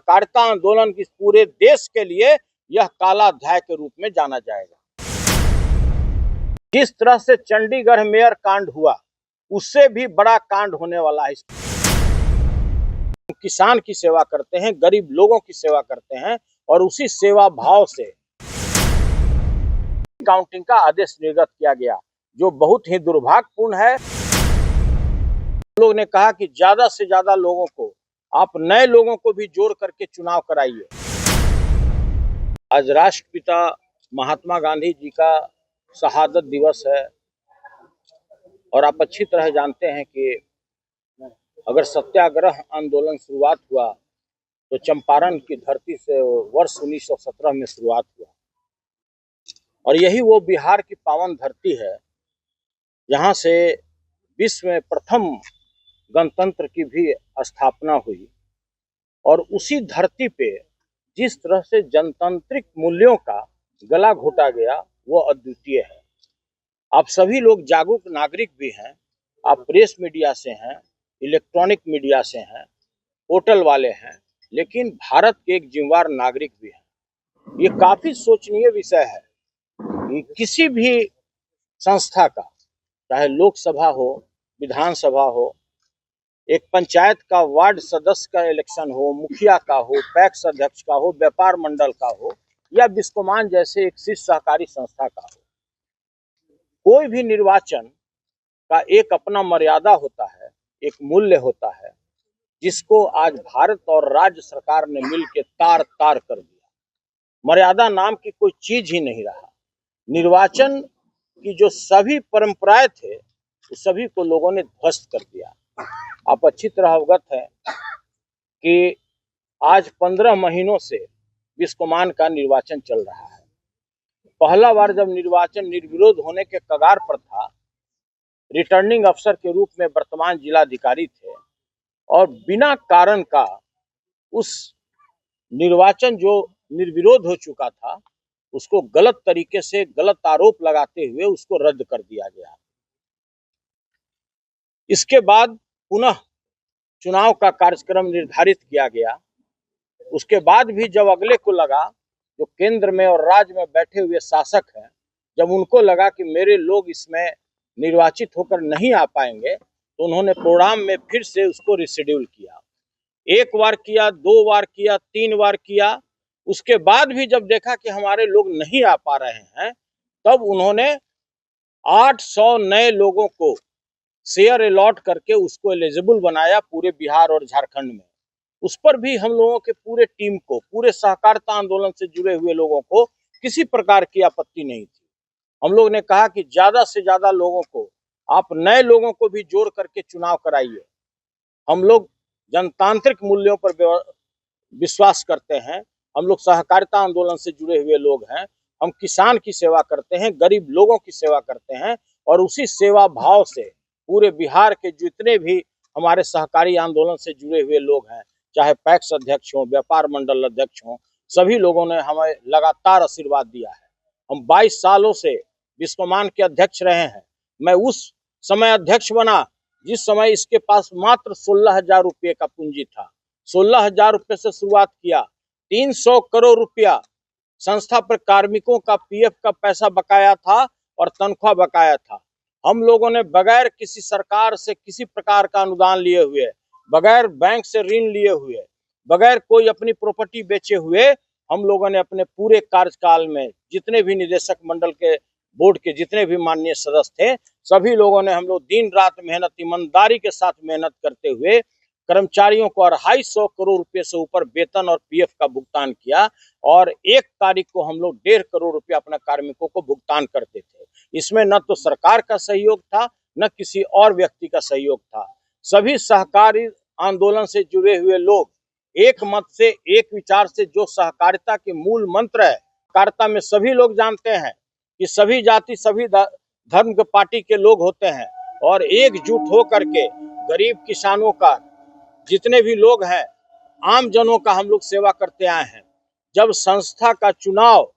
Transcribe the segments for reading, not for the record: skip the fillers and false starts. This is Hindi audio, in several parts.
सहकारिता आंदोलन की पूरे देश के लिए यह काला अध्याय के रूप में जाना जाएगा। जिस तरह से चंडीगढ़ मेयर कांड हुआ, उससे भी बड़ा कांड होने वाला है। किसान की सेवा करते हैं, गरीब लोगों की सेवा करते हैं और उसी सेवा भाव से काउंटिंग का आदेश निर्गत किया गया, जो बहुत ही दुर्भाग्यपूर्ण है। लोग ने कहा कि ज्यादा से ज्यादा लोगों को, आप नए लोगों को भी जोड़ करके चुनाव कराइए। आज राष्ट्रपिता महात्मा गांधी जी का शहादत दिवस है और आप अच्छी तरह जानते हैं कि अगर सत्याग्रह आंदोलन शुरुआत हुआ तो चंपारण की धरती से वर्ष 1917 में शुरुआत हुआ और यही वो बिहार की पावन धरती है जहां से विश्व में प्रथम गणतंत्र की भी स्थापना हुई। और उसी धरती पे जिस तरह से जनतांत्रिक मूल्यों का गला घोटा गया वो अद्वितीय है। आप सभी लोग जागरूक नागरिक भी हैं, आप प्रेस मीडिया से हैं, इलेक्ट्रॉनिक मीडिया से हैं, पोर्टल वाले हैं, लेकिन भारत के एक जिम्मेदार नागरिक भी हैं। ये काफी सोचनीय विषय है कि किसी भी संस्था का, चाहे लोकसभा हो, विधानसभा हो, एक पंचायत का वार्ड सदस्य का इलेक्शन हो, मुखिया का हो, पैक्स अध्यक्ष का हो, व्यापार मंडल का हो या बिस्कोमान जैसे एक शीर्ष सहकारी संस्था का हो, कोई भी निर्वाचन का एक अपना मर्यादा होता है, एक मूल्य होता है, जिसको आज भारत और राज्य सरकार ने मिलकर तार तार कर दिया। मर्यादा नाम की कोई चीज ही नहीं रहा। निर्वाचन की जो सभी परंपराएं थे, उस सभी को लोगों ने ध्वस्त कर दिया। आप अच्छी तरह अवगत है कि आज 15 महीनों से बिस्कोमान का निर्वाचन चल रहा है। पहला बार जब निर्वाचन निर्विरोध होने के कगार पर था, रिटर्निंग अफसर के रूप में वर्तमान जिलाधिकारी थे और बिना कारण का उस निर्वाचन जो निर्विरोध हो चुका था उसको गलत तरीके से गलत आरोप लगाते हुए उसको रद्द कर दिया गया। इसके बाद पुनः चुनाव का कार्यक्रम निर्धारित किया गया। उसके बाद भी जब अगले को लगा, जो केंद्र में और राज्य में बैठे हुए शासक हैं, जब उनको लगा कि मेरे लोग इसमें निर्वाचित होकर नहीं आ पाएंगे, तो उन्होंने प्रोग्राम में फिर से उसको रिशेड्यूल किया। एक बार किया, 2 बार किया, 3 बार किया। उसके बाद भी जब देखा कि हमारे लोग नहीं आ पा रहे हैं, तब उन्होंने 800 नए लोगों को शेयर अलॉट करके उसको एलिजिबल बनाया पूरे बिहार और झारखंड में। उस पर भी हम लोगों के पूरे टीम को, पूरे सहकारिता आंदोलन से जुड़े हुए लोगों को किसी प्रकार की आपत्ति नहीं थी। हम लोग ने कहा कि ज्यादा से ज्यादा लोगों को, आप नए लोगों को भी जोड़ करके चुनाव कराइए। हम लोग जनतांत्रिक मूल्यों पर विश्वास करते हैं, हम लोग सहकारिता आंदोलन से जुड़े हुए लोग हैं, हम किसान की सेवा करते हैं, गरीब लोगों की सेवा करते हैं और उसी सेवा भाव से पूरे बिहार के जितने भी हमारे सहकारी आंदोलन से जुड़े हुए लोग हैं, चाहे पैक्स अध्यक्ष हों, व्यापार मंडल अध्यक्ष हों, सभी लोगों ने हमें लगातार आशीर्वाद दिया है। हम 22 सालों से बिस्कोमान के अध्यक्ष रहे हैं। मैं उस समय अध्यक्ष बना जिस समय इसके पास मात्र 16,000 रुपये का पूंजी था। 16,000 रुपये से शुरुआत किया। 300 करोड़ रुपया संस्था पर कार्मिकों का पीएफ का पैसा बकाया था और तनख्वाह बकाया था। हम लोगों ने बगैर किसी सरकार से किसी प्रकार का अनुदान लिए हुए, बगैर बैंक से ऋण लिए हुए, बगैर कोई अपनी प्रॉपर्टी बेचे हुए, हम लोगों ने अपने पूरे कार्यकाल में जितने भी निदेशक मंडल के बोर्ड के जितने भी माननीय सदस्य थे, सभी लोगों ने, हम लोग दिन रात मेहनत, ईमानदारी के साथ मेहनत करते हुए कर्मचारियों को 250 करोड़ रुपए से ऊपर वेतन और पीएफ का भुगतान किया और 1 तारीख को हम लोग 1.5 करोड़ रुपए अपने कार्मिकों को भुगतान करते थे। इसमें न तो सरकार का सहयोग था, न किसी और व्यक्ति का सहयोग था। सभी सहकारी आंदोलन से जुड़े हुए लोग एक मत से, एक विचार से, जो सहकारिता के मूल मंत्र है, सहकारिता में सभी लोग जानते हैं कि सभी जाति, सभी धर्म के पार्टी के लोग होते हैं और एकजुट होकर के गरीब किसानों का, जितने भी लोग हैं, आम जनों का हम लोग सेवा करते आए हैं। जब संस्था का चुनाव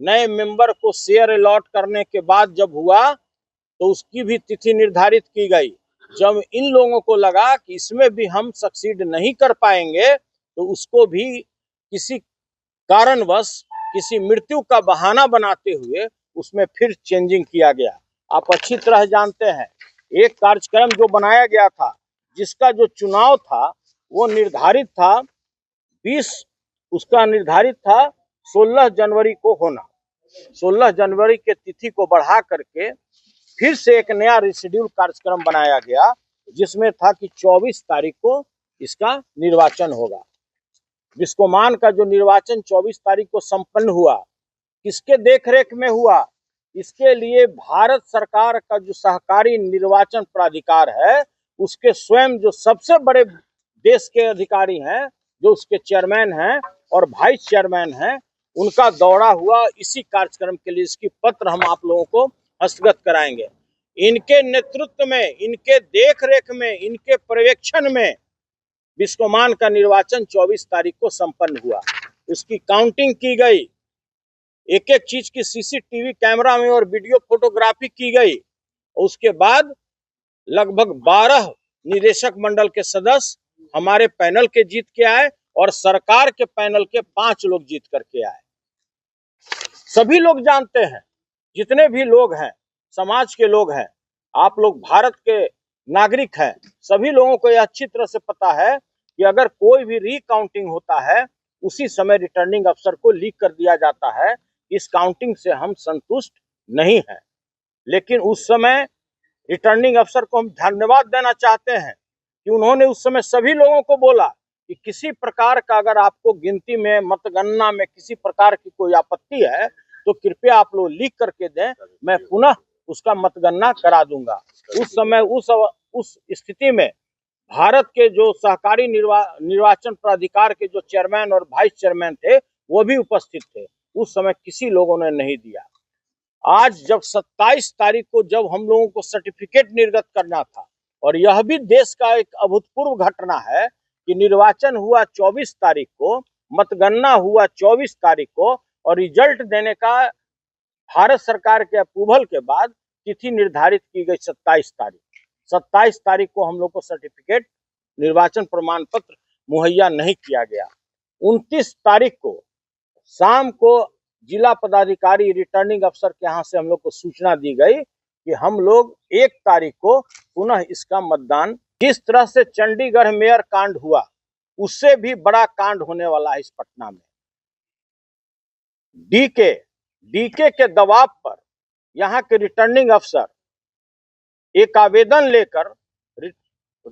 नए मेंबर को शेयर अलॉट करने के बाद जब हुआ, तो उसकी भी तिथि निर्धारित की गई। जब इन लोगों को लगा कि इसमें भी हम सक्सीड नहीं कर पाएंगे, तो उसको भी किसी कारणवश किसी मृत्यु का बहाना बनाते हुए उसमें फिर चेंजिंग किया गया। आप अच्छी तरह जानते हैं, एक कार्यक्रम जो बनाया गया था, जिसका जो चुनाव था वो निर्धारित था 20, उसका निर्धारित था 16 जनवरी को होना। 16 जनवरी के तिथि को बढ़ा करके फिर से एक नया रिशेड्यूल कार्यक्रम बनाया गया, जिसमें था कि 24 तारीख को इसका निर्वाचन होगा। बिस्कोमान का जो निर्वाचन 24 तारीख को संपन्न हुआ, किसके देखरेख में हुआ? इसके लिए भारत सरकार का जो सहकारी निर्वाचन प्राधिकार है, उसके स्वयं जो सबसे बड़े देश के अधिकारी हैं, जो उसके चेयरमैन हैं और वाइस चेयरमैन हैं, उनका दौरा हुआ इसी कार्यक्रम के लिए। इसकी पत्र हम आप लोगों को हस्तगत कराएंगे। इनके नेतृत्व में, इनके देखरेख में, इनके पर्यवेक्षण में बिस्कोमान का निर्वाचन 24 तारीख को संपन्न हुआ। उसकी काउंटिंग की गई, एक एक चीज की सीसीटीवी कैमरा में और वीडियो फोटोग्राफी की गई। उसके बाद लगभग 12 निदेशक मंडल के सदस्य हमारे पैनल के जीत के आए और सरकार के पैनल के 5 लोग जीत करके आए। सभी लोग जानते हैं, जितने भी लोग हैं, समाज के लोग हैं, आप लोग भारत के नागरिक हैं, सभी लोगों को यह अच्छी तरह से पता है कि अगर कोई भी रिकाउंटिंग होता है, उसी समय रिटर्निंग अफसर को लीक कर दिया जाता है। इस काउंटिंग से हम संतुष्ट नहीं हैं, लेकिन उस समय रिटर्निंग अफसर को हम धन्यवाद देना चाहते हैं कि उन्होंने उस समय सभी लोगों को बोला कि किसी प्रकार का अगर आपको गिनती में, मतगणना में किसी प्रकार की कोई आपत्ति है तो कृपया आप लोग लिख करके दें, मैं पुनः उसका मतगणना करा दूंगा। उस समय उस स्थिति में भारत के जो सहकारी निर्वाचन प्राधिकार के जो चेयरमैन और वाइस चेयरमैन थे, वो भी उपस्थित थे। उस समय किसी लोगों ने नहीं दिया। आज जब 27 तारीख को जब हम लोगों को सर्टिफिकेट निर्गत करना था, और यह भी देश का एक अभूतपूर्व घटना है कि निर्वाचन हुआ 24 तारीख को, मतगणना हुआ 24 तारीख को, और रिजल्ट देने का भारत सरकार के अप्रूवल के बाद तिथि निर्धारित की गई 27 तारीख। 27 तारीख को हम लोग को सर्टिफिकेट, निर्वाचन प्रमाण पत्र मुहैया नहीं किया गया। 29 तारीख को शाम को जिला पदाधिकारी, रिटर्निंग अफसर के यहाँ से हम लोग को सूचना दी गई कि हम लोग 1 तारीख को पुनः इसका मतदान, जिस तरह से चंडीगढ़ मेयर कांड हुआ, उससे भी बड़ा कांड होने वाला है इस पटना में। डीके के दबाव पर यहाँ के रिटर्निंग अफसर एक आवेदन लेकर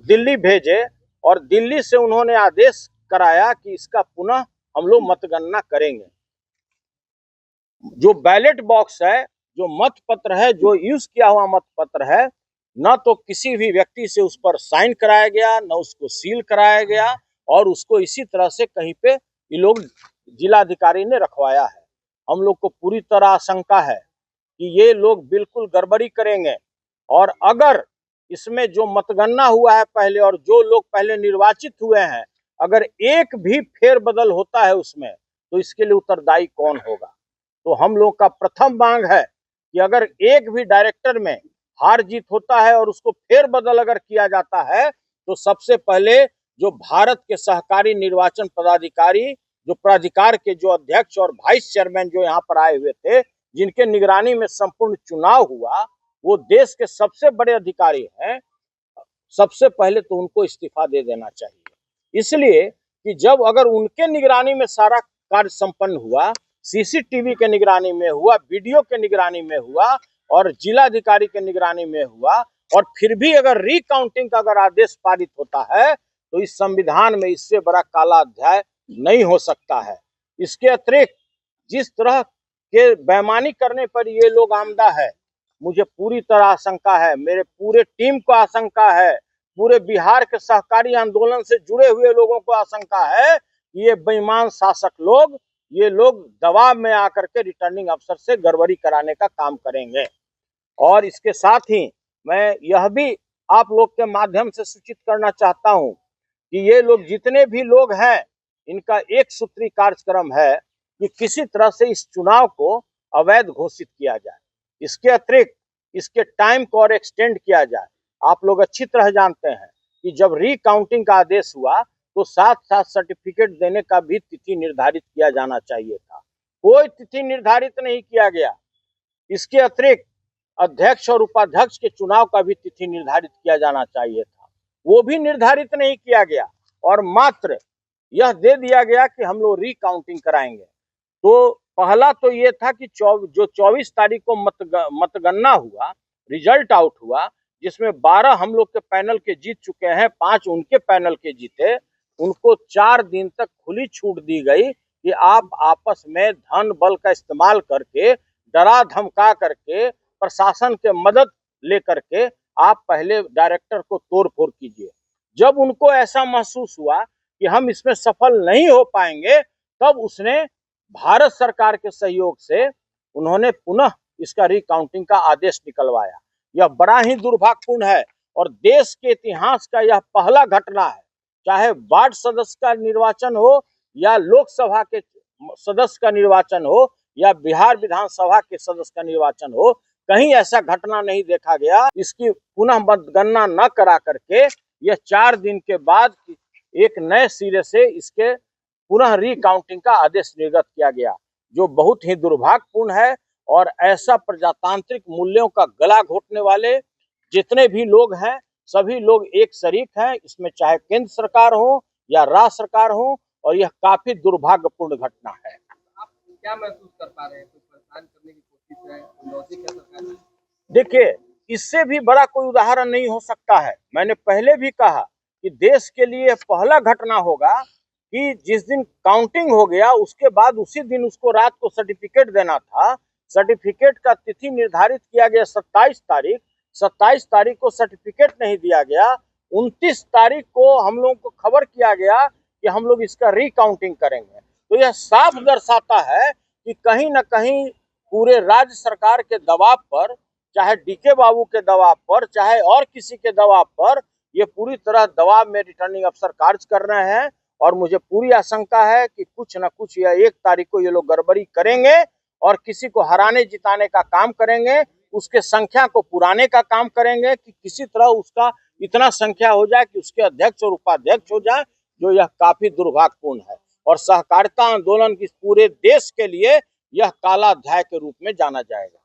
दिल्ली भेजे और दिल्ली से उन्होंने आदेश कराया कि इसका पुनः हम लोग मतगणना करेंगे। जो बैलेट बॉक्स है, जो मतपत्र है, जो यूज किया हुआ मतपत्र है, न तो किसी भी व्यक्ति से उस पर साइन कराया गया, न उसको सील कराया गया, और उसको इसी तरह से कहीं पे ये लोग जिलाधिकारी ने रखवाया है। हम लोग को पूरी तरह आशंका है कि ये लोग बिल्कुल गड़बड़ी करेंगे, और अगर इसमें जो मतगणना हुआ है पहले और जो लोग पहले निर्वाचित हुए हैं, अगर एक भी फेरबदल होता है उसमें, तो इसके लिए उत्तरदायी कौन होगा? तो हम लोग का प्रथम मांग है कि अगर एक भी डायरेक्टर में हार जीत होता है और उसको फेरबदल अगर किया जाता है, तो सबसे पहले जो भारत के सहकारी निर्वाचन पदाधिकारी, जो प्राधिकार के जो अध्यक्ष और वाइस चेयरमैन जो यहाँ पर आए हुए थे, जिनके निगरानी में संपूर्ण चुनाव हुआ, वो देश के सबसे बड़े अधिकारी हैं। सबसे पहले तो उनको इस्तीफा दे देना चाहिए, इसलिए कि जब अगर उनके निगरानी में सारा कार्य संपन्न हुआ, सीसीटीवी के निगरानी में हुआ, वीडियो के निगरानी में हुआ और जिलाधिकारी के निगरानी में हुआ, और फिर भी अगर रिकाउंटिंग का अगर आदेश पारित होता है, तो इस संविधान में इससे बड़ा काला अध्याय नहीं हो सकता है। इसके अतिरिक्त जिस तरह के बेईमानी करने पर ये लोग आमदा है, मुझे पूरी तरह आशंका है, मेरे पूरे टीम को आशंका है, पूरे बिहार के सहकारी आंदोलन से जुड़े हुए लोगों को आशंका है कि ये बेईमान शासक लोग, ये लोग दबाव में आकर के रिटर्निंग अफसर से गड़बड़ी कराने का काम करेंगे। और इसके साथ ही मैं यह भी आप लोग के माध्यम से सूचित करना चाहता हूं कि ये लोग जितने भी लोग हैं, इनका एक सूत्री कार्यक्रम है कि किसी तरह से इस चुनाव को अवैध घोषित किया जाए। इसके अतिरिक्त इसके टाइम को और एक्सटेंड किया जाए। आप लोग अच्छी तरह जानते हैं कि जब रिकाउंटिंग का आदेश हुआ, तो साथ साथ सर्टिफिकेट देने का भी तिथि निर्धारित किया जाना चाहिए था। कोई तिथि निर्धारित नहीं किया गया। इसके अतिरिक्त अध्यक्ष और उपाध्यक्ष के चुनाव का भी तिथि निर्धारित किया जाना चाहिए था, वो भी निर्धारित नहीं किया गया और मात्र यह दे दिया गया कि हम लोग रिकाउंटिंग कराएंगे। तो पहला तो ये था कि जो 24 तारीख को मतगणना हुआ, रिजल्ट आउट हुआ, जिसमें 12 हम लोग के पैनल के जीत चुके हैं, 5 उनके पैनल के जीते, उनको 4 दिन तक खुली छूट दी गई कि आप आपस में धन बल का इस्तेमाल करके, डरा धमका करके, प्रशासन के मदद लेकर के आप पहले डायरेक्टर को तोड़ फोड़ कीजिए। जब उनको ऐसा महसूस हुआ कि हम इसमें सफल नहीं हो पाएंगे, तब उसने भारत सरकार के सहयोग से उन्होंने पुनः इसका रिकाउंटिंग का आदेश निकलवाया। यह बड़ा ही दुर्भाग्यपूर्ण है और देश के इतिहास का यह पहला घटना है। चाहे वार्ड सदस्य का निर्वाचन हो या लोकसभा के सदस्य का निर्वाचन हो या बिहार विधानसभा के सदस्य का निर्वाचन हो, कहीं ऐसा घटना नहीं देखा गया। इसकी पुनः मतगणना न करा करके यह 4 दिन के बाद एक नए सिरे से इसके पुनः रिकाउंटिंग का आदेश निर्गत किया गया, जो बहुत ही दुर्भाग्यपूर्ण है। और ऐसा प्रजातांत्रिक मूल्यों का गला घोटने वाले जितने भी लोग हैं, सभी लोग एक शरीक हैं इसमें, चाहे केंद्र सरकार हो या राज्य सरकार हो, और यह काफी दुर्भाग्यपूर्ण घटना है। आप क्या महसूस कर पा रहे हैं? कुछ परेशान करने की कोशिश है लॉजिक है सरकार की? देखिए, इससे भी बड़ा कोई उदाहरण नहीं हो सकता है। मैंने पहले भी कहा कि देश के लिए पहला घटना होगा कि जिस दिन काउंटिंग हो गया उसके बाद उसी दिन उसको रात को सर्टिफिकेट देना था। सर्टिफिकेट का तिथि निर्धारित किया गया 27 तारीख, 27 तारीख को सर्टिफिकेट नहीं दिया गया। 29 तारीख को हम लोगों को खबर किया गया कि हम लोग इसका रिकाउंटिंग करेंगे। तो यह साफ दर्शाता है कि कहीं न कहीं पूरे राज्य सरकार के दबाव पर, चाहे डीके बाबू के दबाव पर, चाहे और किसी के दबाव पर, ये पूरी तरह दबाव में रिटर्निंग अफसर कार्य कर रहे हैं। और मुझे पूरी आशंका है कि कुछ न कुछ या 1 तारीख को ये लोग गड़बड़ी करेंगे और किसी को हराने जिताने का काम करेंगे, उसके संख्या को पुराने का काम करेंगे कि किसी तरह उसका इतना संख्या हो जाए कि उसके अध्यक्ष और उपाध्यक्ष हो जाए, जो यह काफी दुर्भाग्यपूर्ण है। और सहकारिता आंदोलन की पूरे देश के लिए यह काला अध्याय के रूप में जाना जाएगा।